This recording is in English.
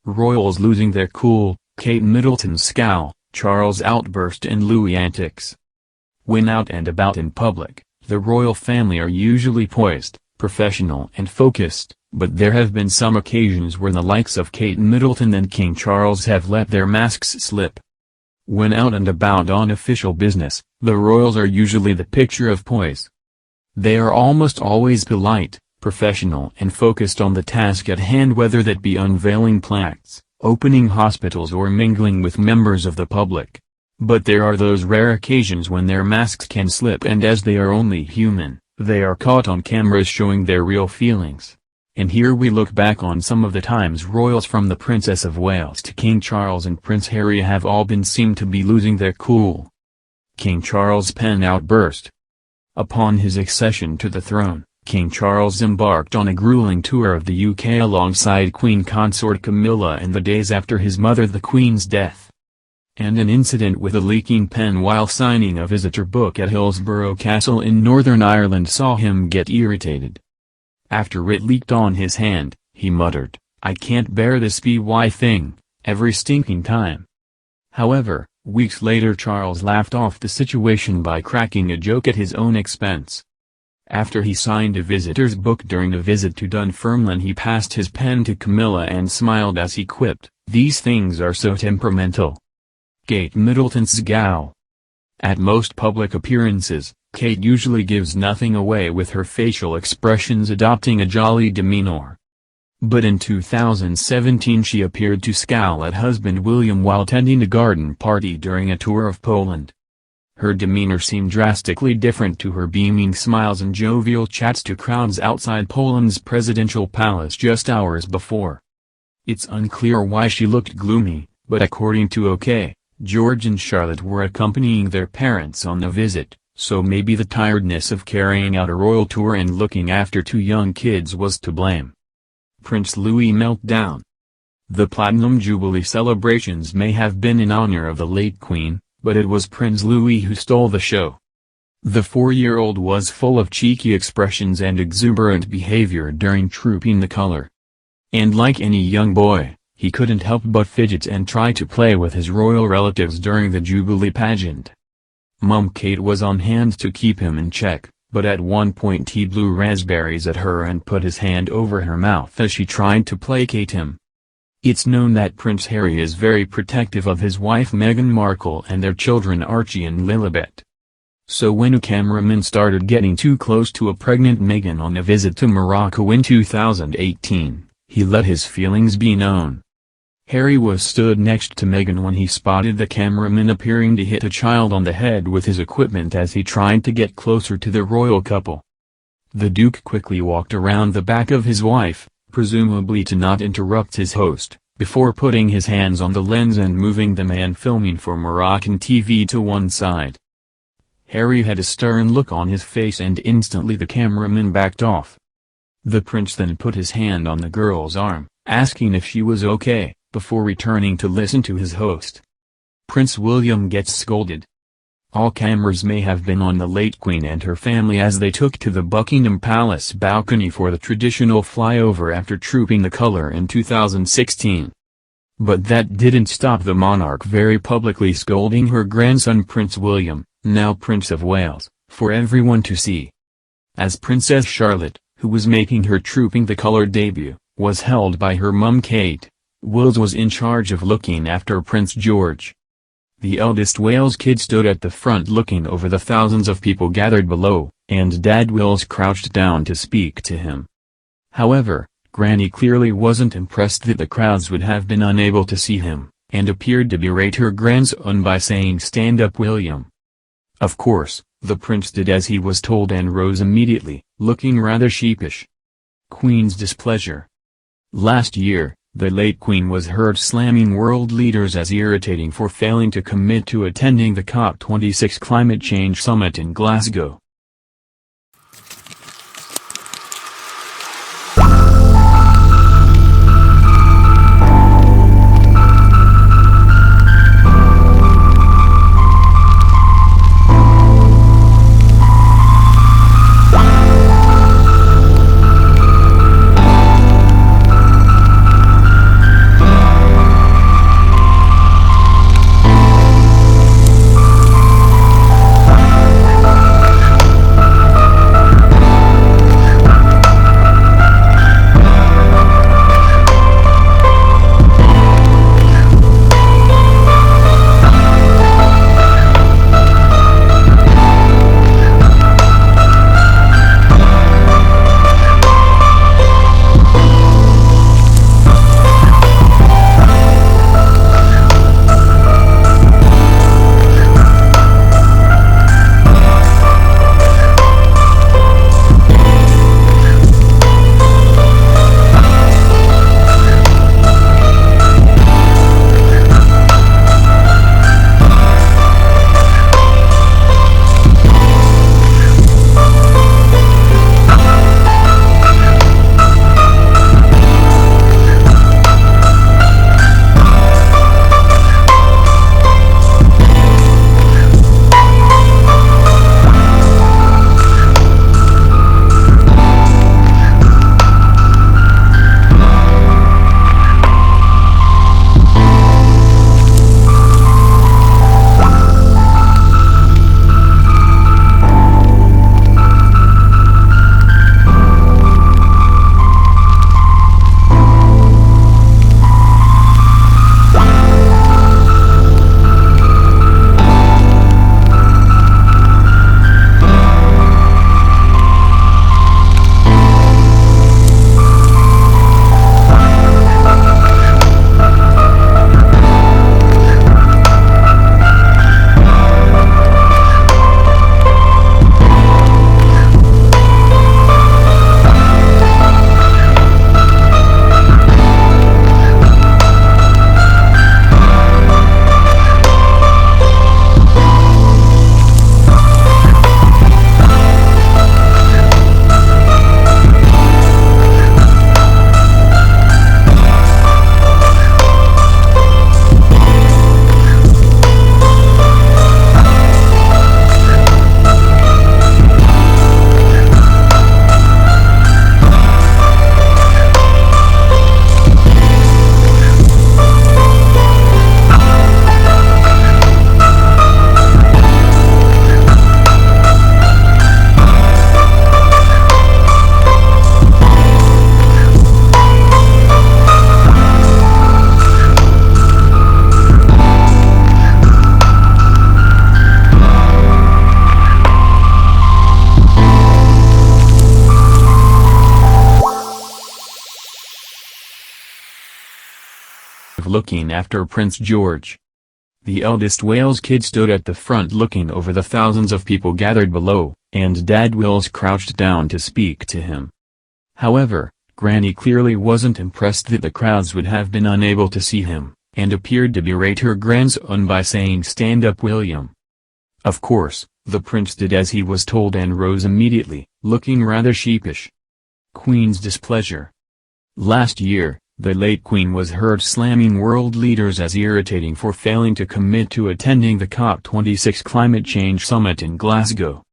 Royals losing their cool, Kate Middleton's scowl, Charles' outburst and Louis' antics. When out and about in public, the royal family are usually poised, professional and focused, but there have been some occasions where the likes of Kate Middleton and King Charles have let their masks slip. When out and about on official business, the royals are usually the picture of poise. They are almost always polite, professional and focused on the task at hand, whether that be unveiling plaques, opening hospitals or mingling with members of the public. But there are those rare occasions when their masks can slip, and as they are only human, they are caught on cameras showing their real feelings. And here we look back on some of the times royals from the Princess of Wales to King Charles and Prince Harry have all been seen to be losing their cool. King Charles' pen outburst. Upon his accession to the throne, King Charles embarked on a grueling tour of the UK alongside Queen Consort Camilla in the days after his mother the Queen's death. And an incident with a leaking pen while signing a visitor book at Hillsborough Castle in Northern Ireland saw him get irritated. After it leaked on his hand, he muttered, "I can't bear this BY thing, every stinking time." However, weeks later Charles laughed off the situation by cracking a joke at his own expense. After he signed a visitor's book during a visit to Dunfermline, he passed his pen to Camilla and smiled as he quipped, "These things are so temperamental." Kate Middleton's scowl. At most public appearances, Kate usually gives nothing away with her facial expressions, adopting a jolly demeanor. But in 2017 she appeared to scowl at husband William while attending a garden party during a tour of Poland. Her demeanor seemed drastically different to her beaming smiles and jovial chats to crowds outside Poland's presidential palace just hours before. It's unclear why she looked gloomy, but according to OK, George and Charlotte were accompanying their parents on the visit, so maybe the tiredness of carrying out a royal tour and looking after two young kids was to blame. Prince Louis meltdown. The Platinum Jubilee celebrations may have been in honor of the late Queen, but it was Prince Louis who stole the show. The 4-year-old was full of cheeky expressions and exuberant behavior during trooping the color. And like any young boy, he couldn't help but fidget and try to play with his royal relatives during the Jubilee pageant. Mum Kate was on hand to keep him in check, but at one point he blew raspberries at her and put his hand over her mouth as she tried to placate him. It's known that Prince Harry is very protective of his wife Meghan Markle and their children Archie and Lilibet. So when a cameraman started getting too close to a pregnant Meghan on a visit to Morocco in 2018, he let his feelings be known. Harry was stood next to Meghan when he spotted the cameraman appearing to hit a child on the head with his equipment as he tried to get closer to the royal couple. The Duke quickly walked around the back of his wife, presumably to not interrupt his host, before putting his hands on the lens and moving the man filming for Moroccan TV to one side. Harry had a stern look on his face and instantly the cameraman backed off. The prince then put his hand on the girl's arm, asking if she was okay, before returning to listen to his host. Prince William gets scolded. All cameras may have been on the late Queen and her family as they took to the Buckingham Palace balcony for the traditional flyover after trooping the colour in 2016. But that didn't stop the monarch very publicly scolding her grandson Prince William, now Prince of Wales, for everyone to see. As Princess Charlotte, who was making her trooping the colour debut, was held by her mum Kate, Wills was in charge of looking after Prince George. The eldest Wales kid stood at the front looking over the thousands of people gathered below, and Dad Wills crouched down to speak to him. However, Granny clearly wasn't impressed that the crowds would have been unable to see him, and appeared to berate her grandson by saying "Stand up, William." Of course, the prince did as he was told and rose immediately, looking rather sheepish. Queen's displeasure. Last year, the late Queen was heard slamming world leaders as irritating for failing to commit to attending the COP26 climate change summit in Glasgow. looking after Prince George. The eldest Wales kid stood at the front looking over the thousands of people gathered below, and Dad Wills crouched down to speak to him. However, Granny clearly wasn't impressed that the crowds would have been unable to see him, and appeared to berate her grandson by saying, "Stand up, William." Of course, the prince did as he was told and rose immediately, looking rather sheepish. Queen's displeasure. Last year, the late Queen was heard slamming world leaders as irritating for failing to commit to attending the COP26 climate change summit in Glasgow.